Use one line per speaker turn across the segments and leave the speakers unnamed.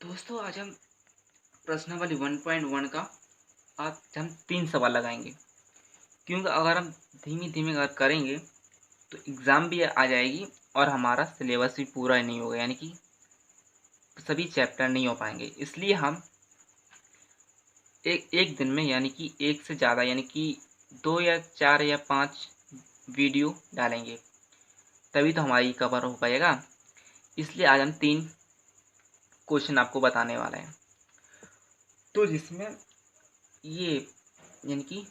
दोस्तों आज हम प्रश्नावली 1.1 का आज हम 3 सवाल लगाएंगे। क्योंकि अगर हम धीमी धीमी अगर करेंगे तो एग्ज़ाम भी आ जाएगी और हमारा सिलेबस भी पूरा नहीं होगा, यानी कि सभी चैप्टर नहीं हो पाएंगे। इसलिए हम एक एक दिन में यानी कि एक से ज़्यादा यानी कि 2 या 4 या 5 वीडियो डालेंगे, तभी तो हमारी कवर हो पाएगा। इसलिए आज हम 3 क्वेश्चन आपको बताने वाले हैं। तो जिसमें ये यानी कि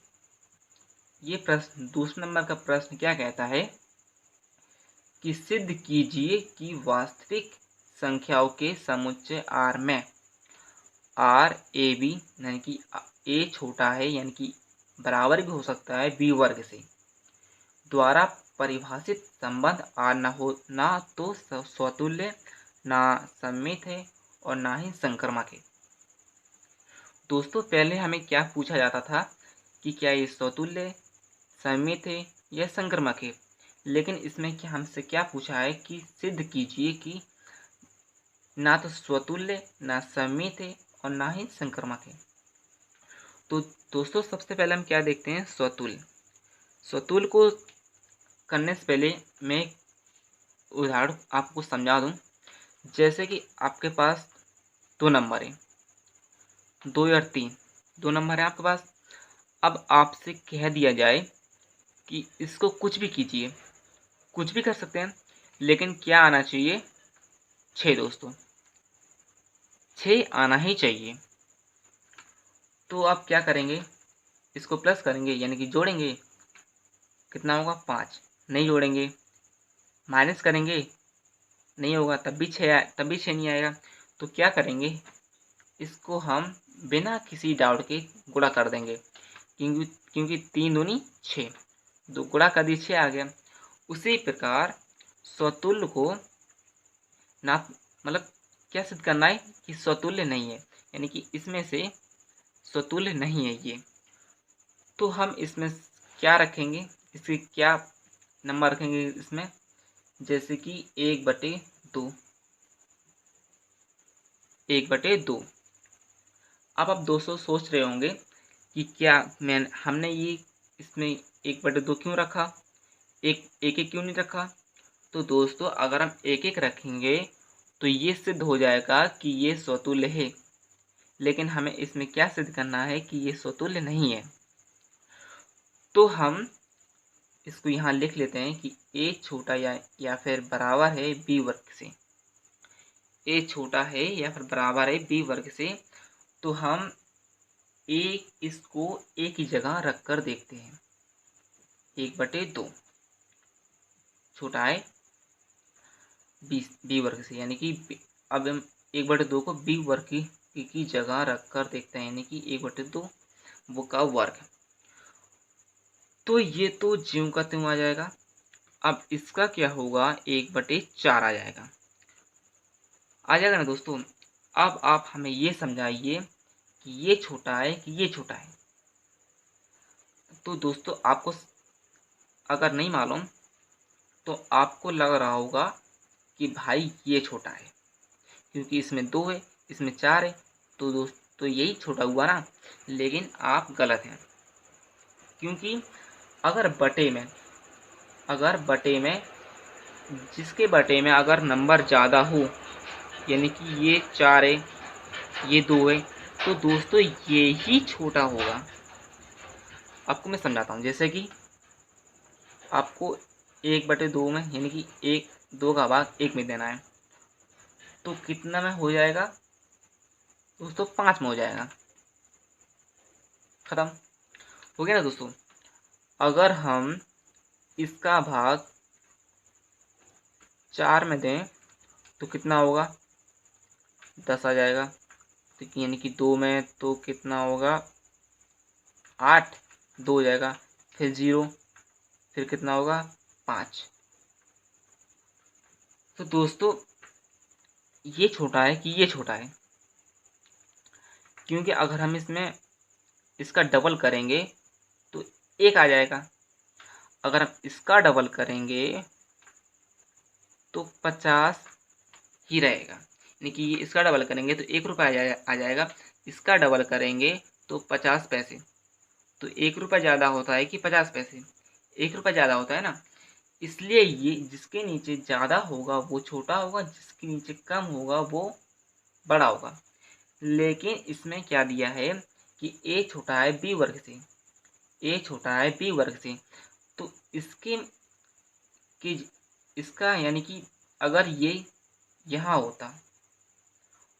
ये प्रश्न दूसरे नंबर का प्रश्न क्या कहता है कि सिद्ध कीजिए कि वास्तविक संख्याओं के समुच्चय R में R ए बी यानी कि ए छोटा है यानी कि बराबर भी हो सकता है बी वर्ग से द्वारा परिभाषित संबंध R ना तो स्वतुल्य, ना सममित है और ना ही संक्रामक है। दोस्तों पहले हमें क्या पूछा जाता था कि क्या ये स्वतुल्य, सममित है या संक्रामक है, लेकिन इसमें क्या हमसे क्या पूछा है कि सिद्ध कीजिए कि ना तो स्वतुल्य, ना सममित है और ना ही संक्रामक है। तो दोस्तों सबसे पहले हम क्या देखते हैं, स्वतुल्य। स्वतुल्य को करने से पहले मैं एक उदाहरण आपको समझा दूं। जैसे कि आपके पास 2 नंबर है, 2 या 3 2 नंबर है आपके पास। अब आपसे कह दिया जाए कि इसको कुछ भी कीजिए, कुछ भी कर सकते हैं, लेकिन क्या आना चाहिए, 6 दोस्तों, 6 आना ही चाहिए। तो आप क्या करेंगे, इसको प्लस करेंगे यानी कि जोड़ेंगे, कितना होगा 5। नहीं जोड़ेंगे, माइनस करेंगे, नहीं होगा, तब भी 6 नहीं आएगा। तो क्या करेंगे, इसको हम बिना किसी डाउट के गुणा कर देंगे, क्योंकि 3 दूनी 6, तो गुणा कर दी 6 आ गया। उसी प्रकार स्वतुल्य को ना मतलब क्या सिद्ध करना है कि स्वतुल्य नहीं है, यानी कि इसमें से स्वतुल्य नहीं है ये। तो हम इसमें क्या रखेंगे, इसके क्या नंबर रखेंगे इसमें, जैसे कि 1/2, 1/2। अब आप दोस्तों सोच रहे होंगे कि क्या हमने ये इसमें 1/2 क्यों रखा, एक एक क्यों नहीं रखा। तो दोस्तों अगर हम एक एक रखेंगे तो ये सिद्ध हो जाएगा कि ये स्वतुल्य है, लेकिन हमें इसमें क्या सिद्ध करना है कि ये स्वतुल्य नहीं है। तो हम इसको यहाँ लिख लेते हैं कि ए छोटा या फिर बराबर है बी वर्ग से। ए छोटा है या फिर बराबर है बी वर्ग से। तो हम इसको एक ही जगह रख कर देखते हैं, 1/2 छोटा है बी वर्ग से, यानी कि अब हम 1/2 को बी वर्ग की जगह रख कर देखते हैं, यानी कि 1/2 वो का वर्ग। तो ये तो ज्यों का त्यों आ जाएगा। अब इसका क्या होगा, 1/4 आ जाएगा ना दोस्तों। अब आप हमें ये समझाइए कि ये छोटा है कि ये छोटा है। तो दोस्तों आपको अगर नहीं मालूम तो आपको लग रहा होगा कि भाई ये छोटा है, क्योंकि इसमें 2 है, इसमें 4 है, तो दोस्तों यही छोटा हुआ ना। लेकिन आप गलत हैं, क्योंकि अगर बटे में जिसके बटे में अगर नंबर ज़्यादा हो, यानी कि ये 4 है, ये 2 है, तो दोस्तों ये ही छोटा होगा। आपको मैं समझाता हूँ। जैसे कि आपको 1/2 में यानी कि 2 का भाग 1 में देना है, तो कितना में हो जाएगा दोस्तों, 5 में हो जाएगा। खत्म हो गया ना दोस्तों। अगर हम इसका भाग 4 में दें तो कितना होगा, 10 आ जाएगा। तो यानी कि 2 में तो कितना होगा, 8, 2 हो जाएगा, फिर 0, फिर कितना होगा, 5। तो दोस्तों ये छोटा है कि ये छोटा है, क्योंकि अगर हम इसमें इसका डबल करेंगे तो 1 आ जाएगा। अगर हम इसका डबल करेंगे तो 50 ही रहेगा, यानी कि ये इसका डबल करेंगे तो 1 रुपये आ जाएगा, इसका डबल करेंगे तो 50 पैसे। तो 1 रुपये ज़्यादा होता है कि 50 पैसे? 1 रुपये ज़्यादा होता है ना, इसलिए ये जिसके नीचे ज़्यादा होगा वो छोटा होगा, जिसके नीचे कम होगा वो बड़ा होगा। लेकिन इसमें क्या दिया है कि ए छोटा है बी वर्ग से, ए छोटा है बी वर्ग से, तो इसका यानी कि अगर ये यहाँ होता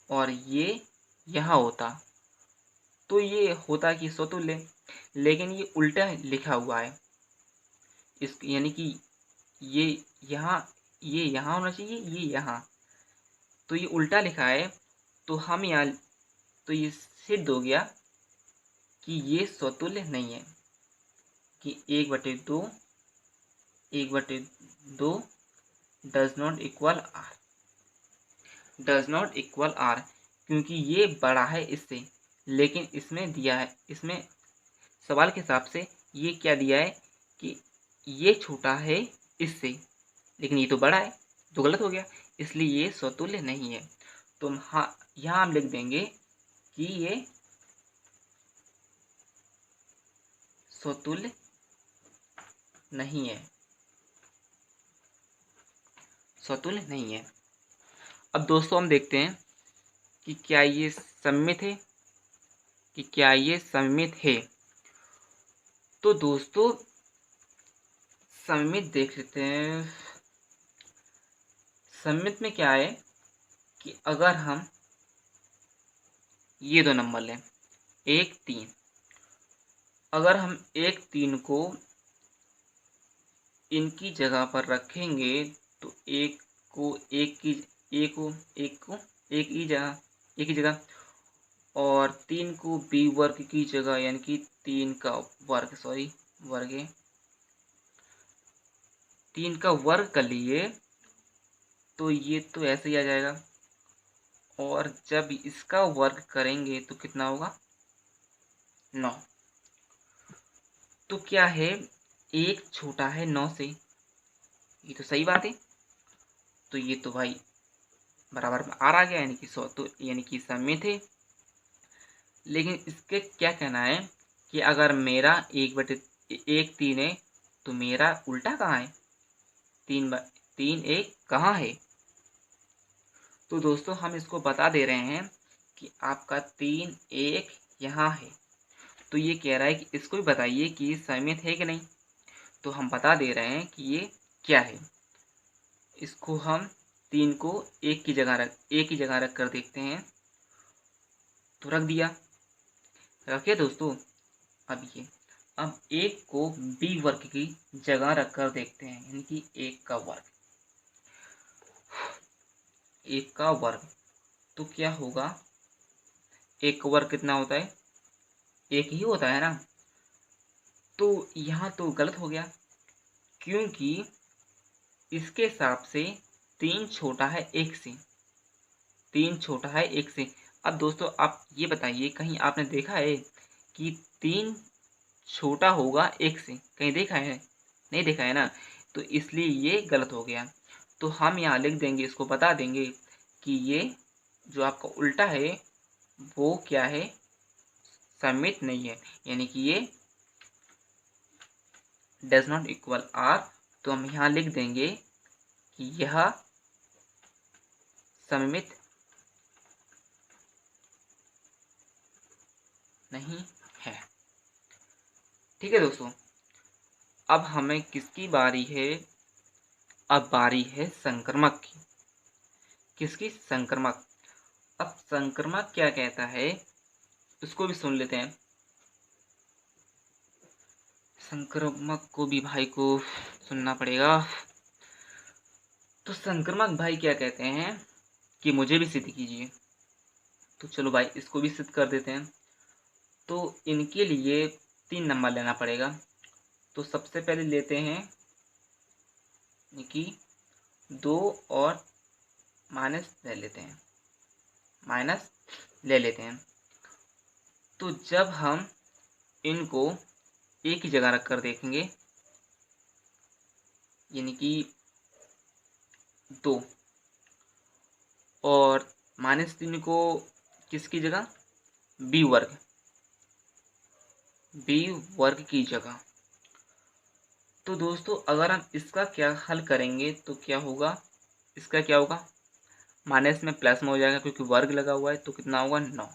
और ये यहाँ होता तो ये होता कि समतुल्य, लेकिन ये उल्टा लिखा हुआ है। इस यानी कि ये यहाँ होना चाहिए, ये यहाँ, तो ये उल्टा लिखा है। तो हम यहाँ तो ये सिद्ध हो गया कि ये समतुल्य नहीं है, कि 1/2 does not equal R, does not equal R, क्योंकि ये बड़ा है इससे, लेकिन इसमें दिया है, इसमें सवाल के हिसाब से ये क्या दिया है कि ये छोटा है इससे, लेकिन ये तो बड़ा है, तो गलत हो गया, इसलिए ये समतुल्य नहीं है। तो हाँ, यहाँ हम लिख देंगे कि ये समतुल्य नहीं है, समतुल्य नहीं है। अब दोस्तों हम देखते हैं कि क्या ये सममित है, कि क्या ये सममित है। तो दोस्तों सममित देख लेते हैं। सममित में क्या है कि अगर हम ये 2 नंबर लें 1, 3, अगर हम 1, 3 को इनकी जगह पर रखेंगे तो एक को एक ही जगह और 3 को बी वर्ग की जगह, यानी कि 3 का वर्ग, वर्ग 3 का वर्ग कर लिए तो ये तो ऐसे ही आ जाएगा, और जब इसका वर्ग करेंगे तो कितना होगा 9। तो क्या है, 1 छोटा है 9 से, ये तो सही बात है। तो ये तो भाई बराबर में आर आ गया, यानी कि 100, तो यानी कि सममित है। लेकिन इसके क्या कहना है कि अगर मेरा 1/3 है तो मेरा उल्टा कहाँ है, 3/1 कहाँ है। तो दोस्तों हम इसको बता दे रहे हैं कि आपका 3/1 यहाँ है। तो ये कह रहा है कि इसको भी बताइए कि ये सममित है कि नहीं। तो हम बता दे रहे हैं कि ये क्या है। इसको हम 3 को एक की जगह रख कर देखते हैं। तो रख दिया, रखिए दोस्तों। अब 1 को बी वर्ग की जगह रख कर देखते हैं, यानी कि 1 का वर्ग, 1 का वर्ग। तो क्या होगा, 1 का वर्ग कितना होता है, 1 ही होता है ना। तो यहाँ तो गलत हो गया, क्योंकि इसके हिसाब से 3 छोटा है 1 से, 3 छोटा है 1 से। अब दोस्तों आप ये बताइए, कहीं आपने देखा है कि 3 छोटा होगा 1 से, कहीं देखा है, नहीं देखा है ना। तो इसलिए ये गलत हो गया। तो हम यहाँ लिख देंगे, इसको बता देंगे कि ये जो आपका उल्टा है वो क्या है, सममित नहीं है, यानी कि ये डज नॉट इक्वल आर। तो हम यहाँ लिख देंगे कि यह सममित नहीं है। ठीक है दोस्तों, अब हमें किसकी बारी है, अब बारी है संक्रमक की। किसकी, संक्रमक। अब संक्रमक क्या कहता है उसको भी सुन लेते हैं। संक्रमक को भी भाई को सुनना पड़ेगा। तो संक्रमक भाई क्या कहते हैं कि मुझे भी सिद्ध कीजिए। तो चलो भाई इसको भी सिद्ध कर देते हैं। तो इनके लिए 3 नंबर लेना पड़ेगा। तो सबसे पहले लेते हैं कि 2 और माइनस ले लेते हैं, माइनस ले लेते हैं। तो जब हम इनको एक ही जगह रख कर देखेंगे, यानी कि 2 और -3 को किसकी जगह, बी वर्ग की जगह। तो दोस्तों अगर हम इसका क्या हल करेंगे तो क्या होगा, इसका क्या होगा, माइनस में प्लस में हो जाएगा क्योंकि वर्ग लगा हुआ है, तो कितना होगा 9।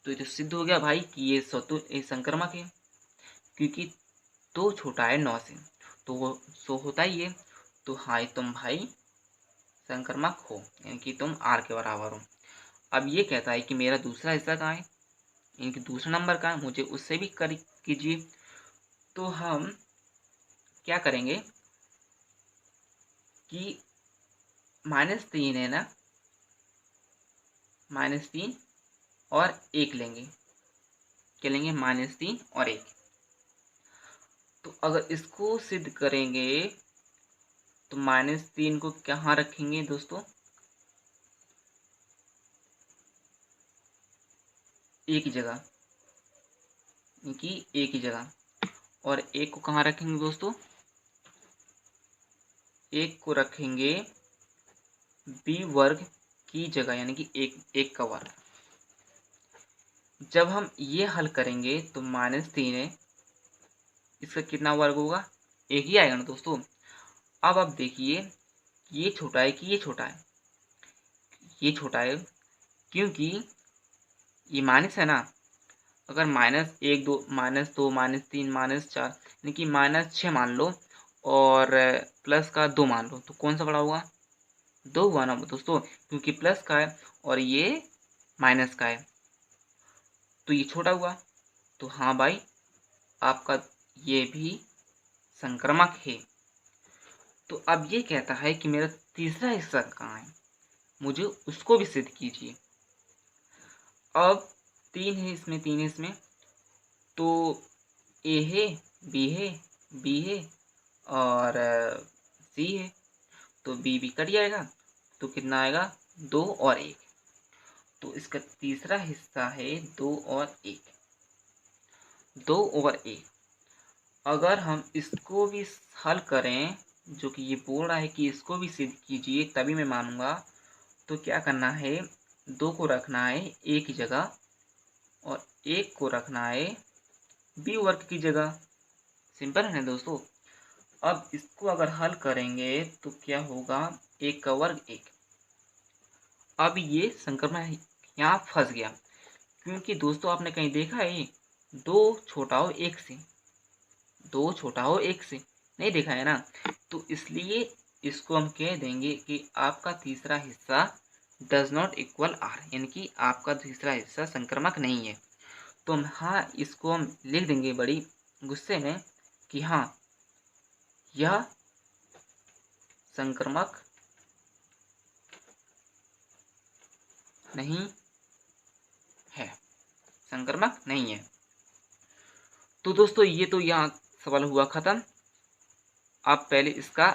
तो ये तो सिद्ध हो गया भाई कि ये संक्रमक है, क्योंकि 2 छोटा है 9 से, तो वो सो होता ही है। तो हाँ तुम भाई संक्रमक हो, यानी कि तुम आर के बराबर हो। अब ये कहता है कि मेरा दूसरा हिस्सा कहाँ है, यानी कि दूसरा नंबर कहाँ है, मुझे उससे भी कर कीजिए। तो हम क्या करेंगे कि -3 है ना, -3 और 1 लेंगे, क्या लेंगे, -3 और 1। तो अगर इसको सिद्ध करेंगे तो -3 को कहाँ रखेंगे दोस्तों, एक ही जगह, यानी कि एक ही जगह। और 1 को कहाँ रखेंगे दोस्तों, 1 को रखेंगे बी वर्ग की जगह, यानी कि 1 का वर्ग। जब हम ये हल करेंगे तो -3 है, इसका कितना वर्ग होगा, 1 ही आएगा ना दोस्तों। अब आप देखिए ये छोटा है कि ये छोटा है, ये छोटा है क्योंकि ये माइनस है ना। अगर -1 2 -2 -3 -4 यानी कि -6 मान लो और प्लस का 2 मान लो, तो कौन सा बड़ा होगा, 2 हुआ ना दोस्तों, क्योंकि प्लस का है और ये माइनस का है, तो ये छोटा हुआ। तो हाँ भाई आपका ये भी संक्रमक है। तो अब ये कहता है कि मेरा तीसरा हिस्सा कहाँ है, मुझे उसको भी सिद्ध कीजिए। अब 3 है इसमें, 3 है इसमें, तो ए है, बी है और सी है, तो बी भी कट जाएगा, तो कितना आएगा, 2 और 1। तो इसका तीसरा हिस्सा है 2 और 1, 2 और 1। अगर हम इसको भी हल करें, जो कि ये बोल रहा है कि इसको भी सिद्ध कीजिए तभी मैं मानूंगा, तो क्या करना है, 2 को रखना है एक ही जगह और 1 को रखना है बी वर्ग की जगह। सिंपल है ना दोस्तों। अब इसको अगर हल करेंगे तो क्या होगा, 1 का वर्ग 1। अब ये संक्रमण यहाँ फंस गया, क्योंकि दोस्तों आपने कहीं देखा है 2 छोटा हो 1 से, 2 छोटा हो 1 से, नहीं देखा है ना। तो इसलिए इसको हम कह देंगे कि आपका तीसरा हिस्सा डज नॉट इक्वल आर, यानी कि आपका तीसरा हिस्सा संक्रमक नहीं है। तो हम हाँ इसको हम लिख देंगे बड़ी गुस्से में कि हाँ यह संक्रमक नहीं है, संक्रमक नहीं है। तो दोस्तों ये तो यहाँ सवाल हुआ ख़त्म। आप पहले इसका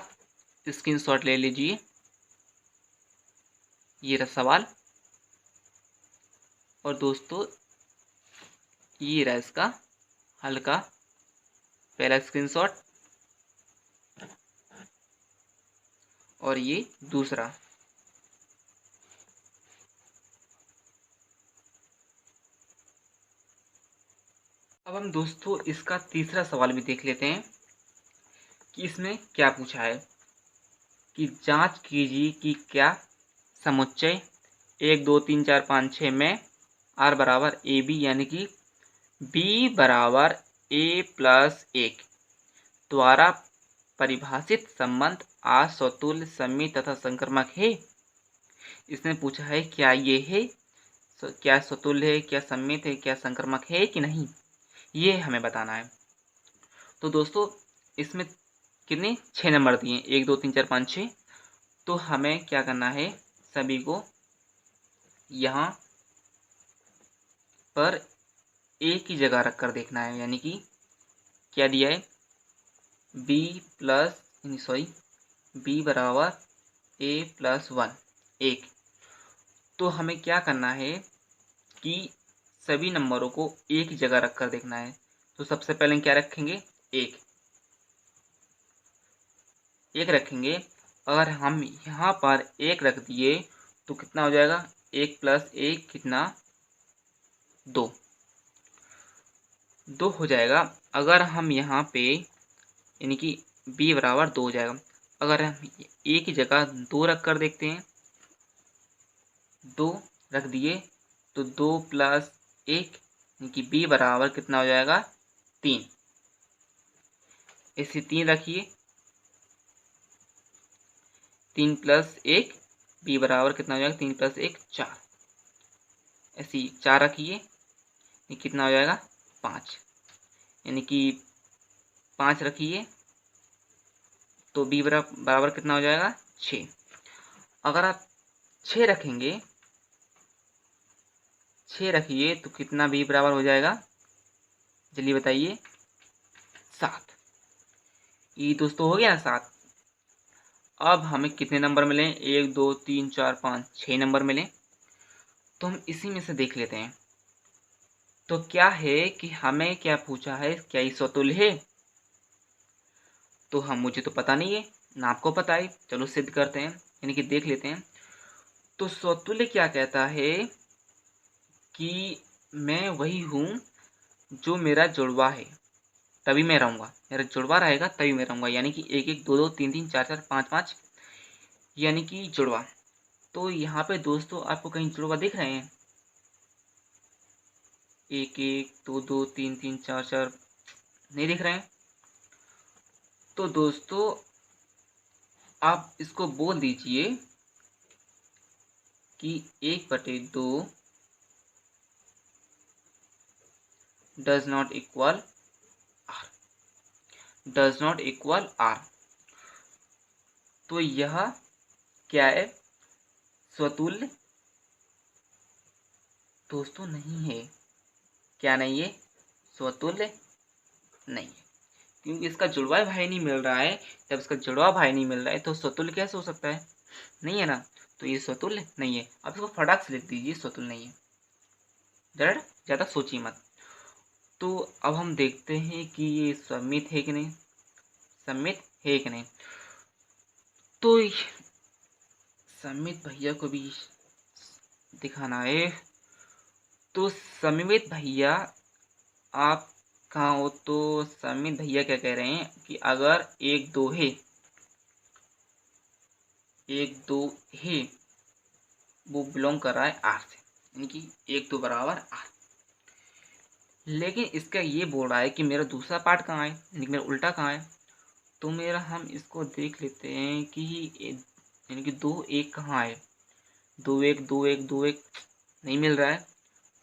स्क्रीनशॉट ले लीजिए, ये रहा सवाल, और दोस्तों ये रहा इसका हल का पहला स्क्रीनशॉट और ये दूसरा। अब हम दोस्तों इसका तीसरा सवाल भी देख लेते हैं कि इसमें क्या पूछा है, कि जांच कीजिए कि क्या समुच्चय 1 2 3 4 5 6 में r बराबर ए बी, यानी कि b बराबर a प्लस 1 द्वारा परिभाषित संबंध असमतुल्य सममित तथा संक्रमक है। इसने पूछा है क्या ये है, क्या समतुल्य है, क्या सममित है, क्या संक्रमक है कि नहीं, ये हमें बताना है। तो दोस्तों इसमें कितने 6 नंबर दिए, 1 2 3 4 5 6। तो हमें क्या करना है, सभी को यहाँ पर एक ही जगह रख कर देखना है, यानी कि क्या दिया है, b बराबर a प्लस 1 1। तो हमें क्या करना है कि सभी नंबरों को एक ही जगह रख कर देखना है। तो सबसे पहले क्या रखेंगे, एक रखेंगे। अगर हम यहाँ पर 1 रख दिए तो कितना हो जाएगा, 1 + 1 कितना, 2 हो जाएगा। अगर हम यहाँ पे यानी कि b बराबर 2 हो जाएगा। अगर हम a की जगह 2 रख कर देखते हैं, 2 रख दिए तो 2 + 1 यानी कि b बराबर कितना हो जाएगा, 3। इसे 3 रखिए, 3 + 1 b बराबर कितना हो जाएगा, 3 + 1 4। ऐसे 4 रखिए, ये कितना हो जाएगा, 5। यानी कि 5 रखिए तो b बराबर कितना हो जाएगा, 6। अगर आप 6 रखेंगे, 6 रखिए तो कितना b बराबर हो जाएगा, जल्दी बताइए, 7। ये दोस्तों हो गया 7। अब हमें कितने नंबर मिले, 1 2 3 4 5 6 नंबर मिले। तो हम इसी में से देख लेते हैं। तो क्या है कि हमें क्या पूछा है, क्या ये स्वतुल्य है? तो हम, मुझे तो पता नहीं है ना, आपको पता है। चलो सिद्ध करते हैं, यानी कि देख लेते हैं। तो स्वतुल्य क्या कहता है कि मैं वही हूँ जो मेरा जुड़वा है, तभी मैं रहूँगा। मेरा जुड़वा रहेगा तभी मैं रहूँगा। यानी कि 1 1 2 2 3 3 4 4 5 5 यानी कि जुड़वा। तो यहाँ पे दोस्तों आपको कहीं जुड़वा दिख रहे हैं? 1 1 2 2 3 3 4 4 नहीं दिख रहे हैं? तो दोस्तों आप इसको बोल दीजिए कि 1/2 डज नॉट इक्वल R। तो यह क्या है, स्वतुल्य दोस्तों नहीं है। क्या नहीं है, स्वतुल्य नहीं है, क्योंकि इसका जुड़वा भाई नहीं मिल रहा है। जब इसका जुड़वा भाई नहीं मिल रहा है तो स्वतुल्य कैसे हो सकता है, नहीं है ना। तो ये स्वतुल्य नहीं है। अब इसको फटाक से लिख दीजिए, स्वतुल्य नहीं है, ज़्यादा सोचिए मत। तो अब हम देखते हैं कि ये सममित है कि नहीं, सममित है कि नहीं। तो सममित भैया को भी दिखाना है। तो सममित भैया आप कहाँ हो? तो सममित भैया क्या कह रहे हैं कि अगर 1 2 है, 1 2 है, वो बिलोंग कर रहा है R से, यानी कि 1 2 बराबर R। लेकिन इसका ये बोल रहा है कि मेरा दूसरा पार्ट कहाँ है, यानी कि मेरा उल्टा कहाँ है। तो मेरा, हम इसको देख लेते हैं कि यानी कि 2 1 कहाँ है, 2 1 2 1 2 1 नहीं मिल रहा है।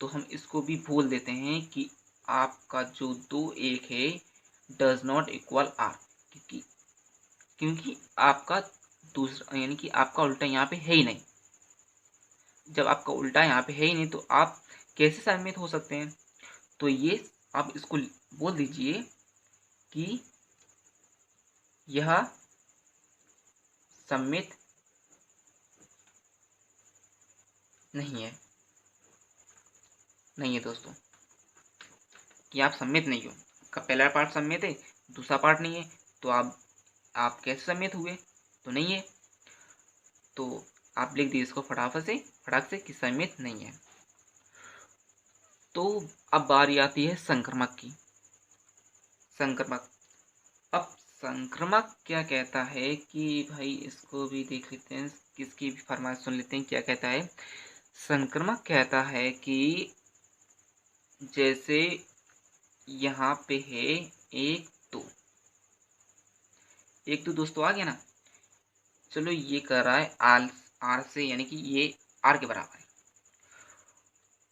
तो हम इसको भी बोल देते हैं कि आपका जो 2 1 है डज नॉट इक्वल R, क्योंकि आपका दूसरा यानी कि आपका उल्टा यहाँ पे है ही नहीं। जब आपका उल्टा यहाँ पे है ही नहीं तो आप कैसे सममित हो सकते हैं? तो ये आप इसको बोल दीजिए कि यह सममित नहीं है। नहीं है दोस्तों, कि आप सममित नहीं हो। का पहला पार्ट सममित है, दूसरा पार्ट नहीं है, तो आप कैसे सममित हुए? तो नहीं है। तो आप लिख दीजिए इसको फटाक से कि सममित नहीं है। तो अब बारी आती है संक्रमक की। संक्रमक, अब संक्रमक क्या कहता है कि भाई इसको भी देख लेते हैं, किसकी भी फरमाइश सुन लेते हैं क्या कहता है। संक्रमक कहता है कि जैसे यहाँ पे है 1 2 1 2 दोस्तों आ गया ना। चलो ये कर रहा है आर से, यानी कि ये आर के बराबर है।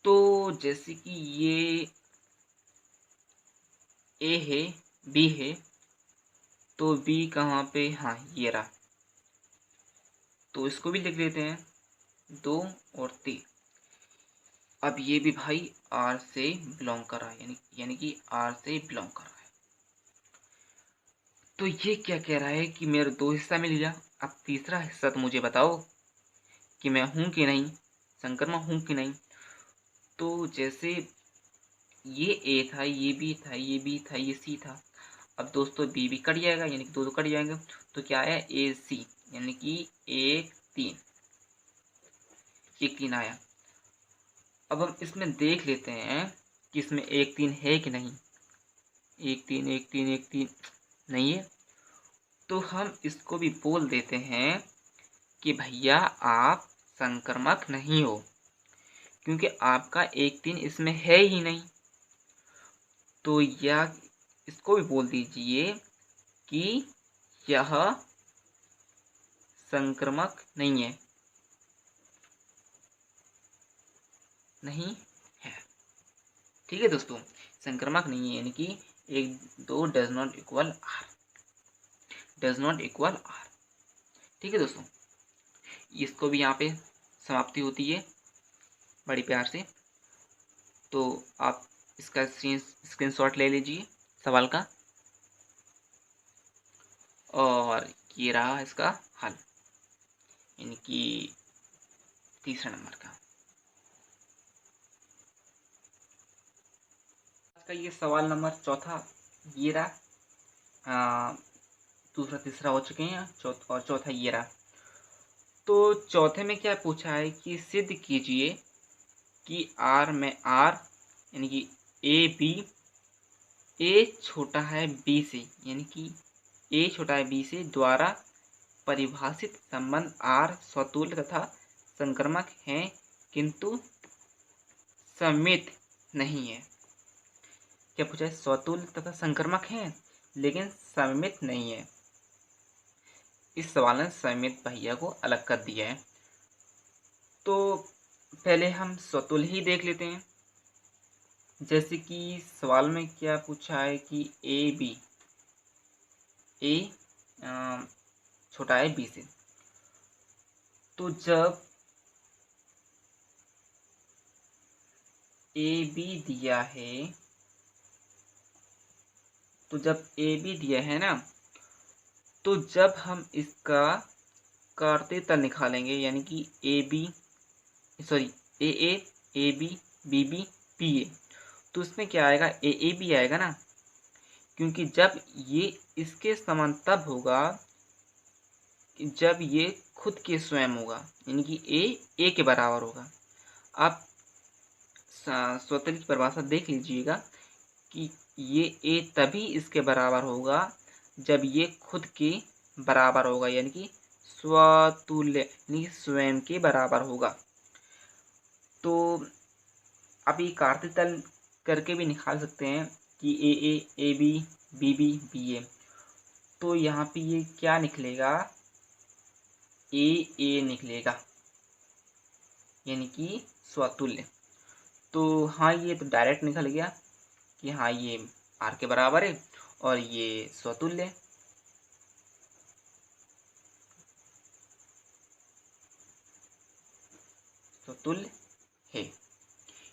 तो जैसे कि ये ए है, बी है, तो बी कहाँ पे, हाँ ये रहा। तो इसको भी लिख लेते हैं 2 और 3। अब ये भी भाई आर से बिलोंग कर रहा है, यानी कि आर से बिलोंग कर रहा है। तो ये क्या कह रहा है कि मेरे 2 हिस्सा मिल गया। अब तीसरा हिस्सा तो मुझे बताओ कि मैं हूँ कि नहीं, संक्रमण हूँ कि नहीं। तो जैसे ये ए था, ये बी था, ये बी था, ये सी था। अब दोस्तों बी भी कट जाएगा, यानी कि 2 कट जाएंगे। तो क्या आया, ए सी, यानी कि 1 3। एक 3 आया। अब हम इसमें देख लेते हैं कि इसमें एक 3 है कि नहीं। एक 3 एक 3 एक 3 नहीं है, तो हम इसको भी बोल देते हैं कि भैया आप संक्रमक नहीं हो, क्योंकि आपका एक 3 इसमें है ही नहीं। तो यह इसको भी बोल दीजिए कि यह संक्रमक नहीं है, नहीं है। ठीक है दोस्तों, संक्रमक नहीं है, यानी कि 1 2 does not equal R, does not equal R. ठीक है दोस्तों, इसको भी यहाँ पे समाप्ति होती है बड़ी प्यार से। तो आप इसका स्क्रीनशॉट ले लीजिए सवाल का, और ये रहा इसका हल, यानी कि तीसरा नंबर का। का ये सवाल नंबर चौथा ये रहा। दूसरा तीसरा हो चुके हैं, और चौथा ये रहा। तो चौथे में क्या पूछा है कि सिद्ध कीजिए कि आर में आर यानी कि ए छोटा है बी से, यानी कि ए छोटा है बी से द्वारा परिभाषित संबंध आर स्वतुल्य तथा संक्रमक हैं, किंतु सममित नहीं है। क्या पूछा है? स्वतुल्य तथा संक्रमक हैं लेकिन सममित नहीं है। इस सवाल ने सममित भैया को अलग कर दिया है। तो पहले हम स्वतुल्य ही देख लेते हैं। जैसे कि सवाल में क्या पूछा है कि ए छोटा है बी से, तो जब ए बी दिया है, तो जब ए बी दिया है ना, तो जब हम इसका कार्तीय तल निकालेंगे, यानी कि A B B B P A, तो उसमें क्या आएगा? ए बी आएगा ना, क्योंकि जब ये इसके समान तब होगा कि जब ये खुद के स्वयं होगा, यानी कि ए के बराबर होगा। आप स्वतंत्र की परिभाषा देख लीजिएगा कि ये ए तभी इसके बराबर होगा जब ये खुद के बराबर होगा, यानी कि स्वतुल्य यानी स्वयं के बराबर होगा। तो आप ये कार्तीय तल करके भी निकाल सकते हैं कि ए बी बी ए, तो यहाँ पे ये क्या निकलेगा? ए निकलेगा, यानी कि स्वतुल्य। तो हाँ, ये तो डायरेक्ट निकल गया कि हाँ ये आर के बराबर है और ये स्वतुल्य है। स्वतुल्य है।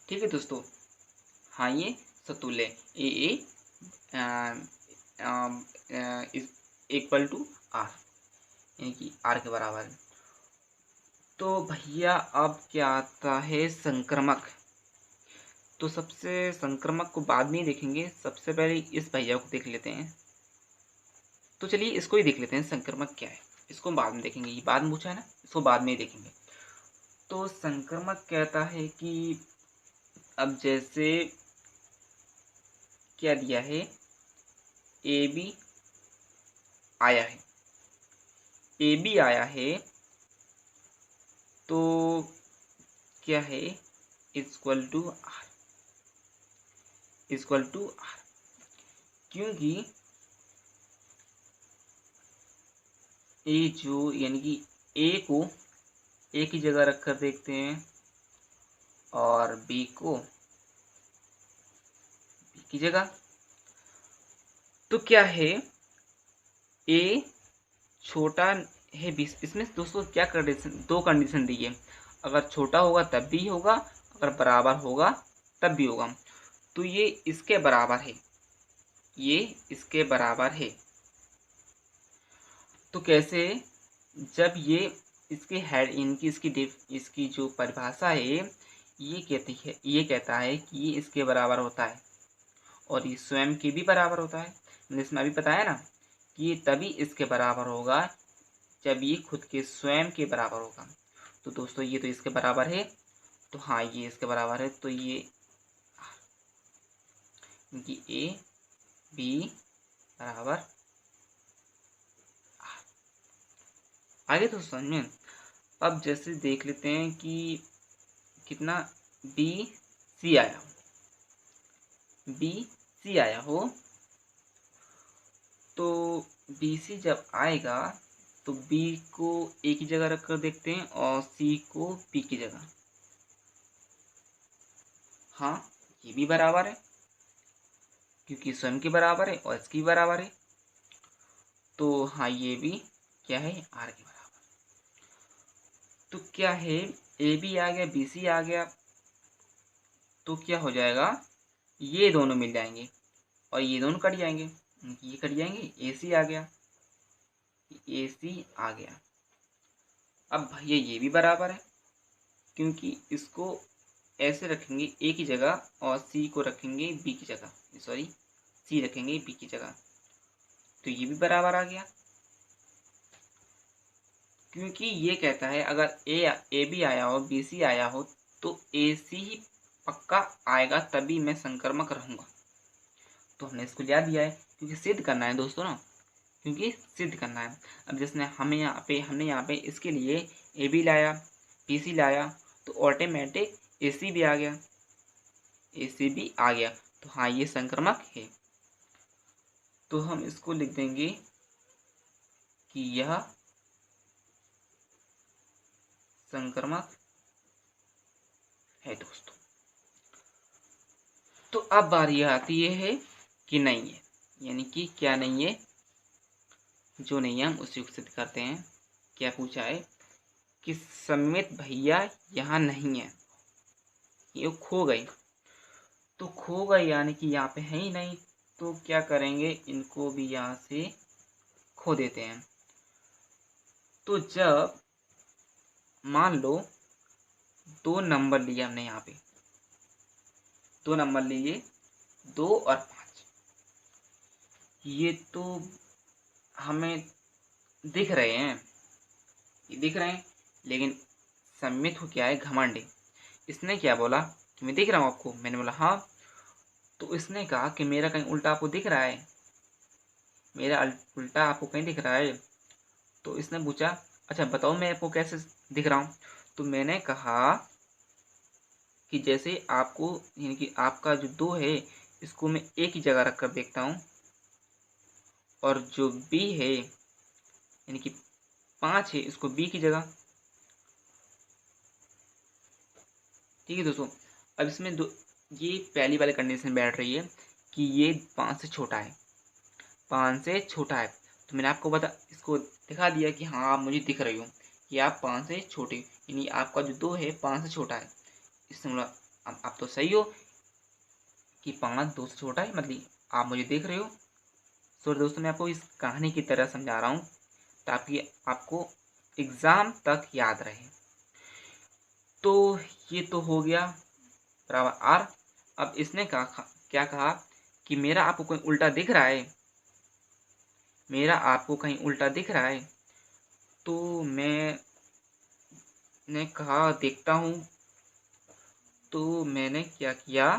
ठीक है दोस्तों, हाँ ये स्वतुल्य ए इज इक्वल टू आर, यानी कि आर के बराबर है। तो भैया अब क्या आता है? संक्रमक। तो सबसे संक्रमक को बाद में ही देखेंगे, सबसे पहले इस भैया को देख लेते हैं। तो चलिए इसको ही देख लेते हैं, संक्रमक क्या है। इसको बाद में देखेंगे, ये बाद में पूछा है ना, इसको बाद में ही देखेंगे। तो संक्रमक कहता है कि अब जैसे क्या दिया है, ए बी आया है, ए बी आया है, तो क्या है? Equal to R, equal to R, क्योंकि ए जो यानी कि ए को ए की जगह रखकर देखते हैं और बी को बी की जगह। तो क्या है? ए छोटा है बी। इसमें दोस्तों क्या कंडीशन, दो कंडीशन दी है। अगर छोटा होगा तब भी होगा, अगर बराबर होगा तब भी होगा। तो ये इसके बराबर है, ये इसके बराबर है। तो कैसे? जब ये इसके हेड इनकी इसकी जो परिभाषा है, ये कहती है, ये कहता है कि ये इसके बराबर होता है और ये स्वयं के भी बराबर होता है। मैंने इसमें अभी बताया ना कि ये तभी इसके बराबर होगा जब ये खुद के स्वयं के बराबर होगा। तो दोस्तों ये तो इसके बराबर है, तो हाँ ये इसके बराबर है, तो ये ए बी बराबर आगे तो समझ में। अब जैसे देख लेते हैं कि कितना बी सी आया हो, तो बी सी जब आएगा तो बी को ए की जगह रख कर देखते हैं और सी को बी की जगह। हाँ ये भी बराबर है क्योंकि स्वयं के बराबर है और इसकी बराबर है, तो हाँ ये भी क्या है आर के बराबर। तो क्या है ए बी आ गया, बी सी आ गया, तो क्या हो जाएगा, ये दोनों मिल जाएंगे और ये दोनों कट जाएंगे, ये कट जाएंगे, ए सी आ गया, ए सी आ गया। अब भैया ये भी बराबर है क्योंकि इसको ऐसे रखेंगे ए की जगह और सी को रखेंगे बी की जगह, सॉरी सी रखेंगे बी की जगह, तो ये भी बराबर आ गया क्योंकि ये कहता है अगर ए बी आया हो, बी सी आया हो, तो ए सी ही पक्का आएगा तभी मैं संक्रमक रहूँगा। तो हमने इसको याद दिया है क्योंकि सिद्ध करना है दोस्तों ना, क्योंकि सिद्ध करना है। अब जिसने हमने यहाँ पे इसके लिए ए बी लाया, बी सी लाया, तो ऑटोमेटिक ए सी भी आ गया, ए सी भी आ गया, तो हाँ ये संक्रमक है। तो हम इसको लिख देंगे कि यह संक्रमक है दोस्तों। तो अब बारी आती है कि नहीं है, यानी कि क्या नहीं है, जो नहीं है हम उसे सिद्ध करते हैं। क्या पूछा है कि समित भैया यहाँ नहीं है, ये खो गई, तो खो गई यानी कि यहाँ पे है ही नहीं, तो क्या करेंगे, इनको भी यहाँ से खो देते हैं। तो जब मान लो 2 नंबर लिए हमने यहाँ पे, 2 नंबर लिए 2 और 5, ये तो हमें दिख रहे हैं, ये दिख रहे हैं, लेकिन सम्मित हो क्या है, घमंड है। इसने क्या बोला कि मैं दिख रहा हूँ आपको, मैंने बोला हाँ, तो इसने कहा कि मेरा कहीं उल्टा आपको दिख रहा है, मेरा उल्टा आपको कहीं दिख रहा है। तो इसने पूछा अच्छा बताओ मैं आपको कैसे दिख रहा हूँ, तो मैंने कहा कि जैसे आपको, यानी कि आपका जो 2 है इसको मैं ए की जगह रख कर देखता हूँ, और जो बी है यानी कि 5 है इसको बी की जगह। ठीक है दोस्तों, अब इसमें ये पहली वाली कंडीशन बैठ रही है कि ये 5 से छोटा है, 5 से छोटा है, तो मैंने आपको इसको दिखा दिया कि हाँ आप मुझे दिख रही हो कि आप 5 से छोटे, यानी आपका जो 2 है 5 से छोटा है। इससे बोला आप तो सही हो कि 5 2 से छोटा है, मतलब आप मुझे देख रहे हो। सो दोस्तों मैं आपको इस कहानी की तरह समझा रहा हूँ ताकि आपको एग्ज़ाम तक याद रहे। तो ये तो हो गया बराबर आर। अब इसने कहा क्या कहा कि मेरा आपको कोई उल्टा दिख रहा है, मेरा आपको कहीं उल्टा दिख रहा है, तो मैंने कहा देखता हूँ। तो मैंने क्या किया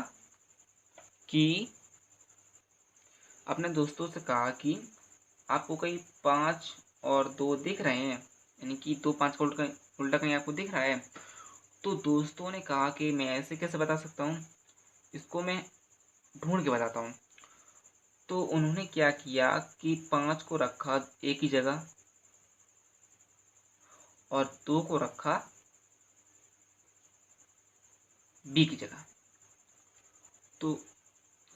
कि अपने दोस्तों से कहा कि आपको कहीं 5 और 2 दिख रहे हैं, यानी कि 2 5 का उल्टा कहीं आपको दिख रहा है। तो दोस्तों ने कहा कि मैं ऐसे कैसे बता सकता हूँ, इसको मैं ढूंढ के बताता हूँ। तो उन्होंने क्या किया कि 5 को रखा ए की जगह और 2 को रखा बी की जगह। तो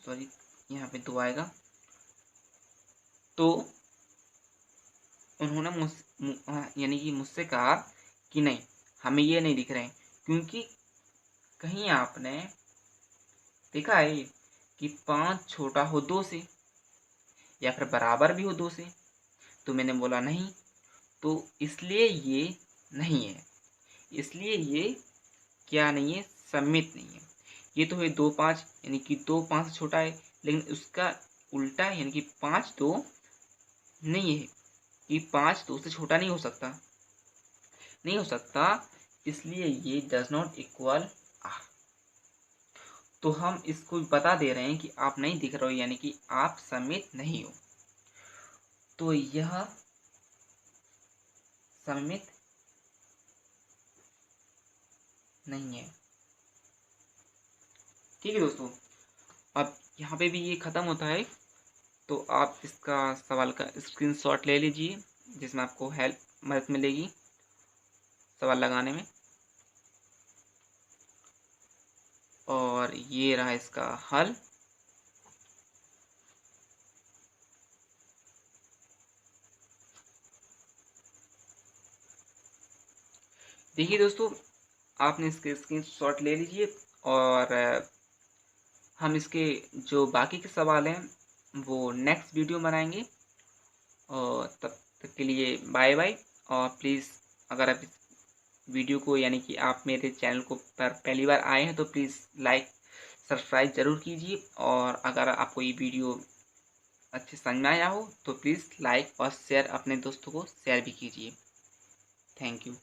सॉरी यहाँ पे 2 आएगा, तो उन्होंने यानी कि मुझसे कहा कि नहीं हमें ये नहीं दिख रहे हैं, क्योंकि कहीं आपने देखा है कि 5 छोटा हो 2 से या फिर बराबर भी हो 2 से, तो मैंने बोला नहीं, तो इसलिए ये नहीं है, इसलिए ये क्या नहीं है, सम्मित नहीं है। ये तो है 2 5 यानी कि 2 5 से छोटा है, लेकिन उसका उल्टा यानी कि 5 2 नहीं है, कि 5 2 से छोटा नहीं हो सकता, नहीं हो सकता। इसलिए ये डज नॉट इक्वल आर। तो हम इसको बता दे रहे हैं कि आप नहीं दिख रहे हो, यानी कि आप सममित नहीं हो। तो यह सममित नहीं है। ठीक है दोस्तों, अब यहाँ पे भी ये ख़त्म होता है। तो आप इसका सवाल का स्क्रीनशॉट ले लीजिए, जिसमें आपको मदद मिलेगी सवाल लगाने में। और ये रहा इसका हल। देखिए दोस्तों, आपने इसके स्क्रीनशॉट ले लीजिए और हम इसके जो बाकी के सवाल हैं वो नेक्स्ट वीडियो बनाएंगे। और तब तक के लिए बाय बाय। और प्लीज़ अगर आप इस वीडियो को, यानी कि आप मेरे चैनल को पर पहली बार आए हैं, तो प्लीज़ लाइक सब्सक्राइब ज़रूर कीजिए। और अगर आपको ये वीडियो अच्छे समझ में आया हो तो प्लीज़ लाइक और शेयर अपने दोस्तों को शेयर भी कीजिए। Thank you.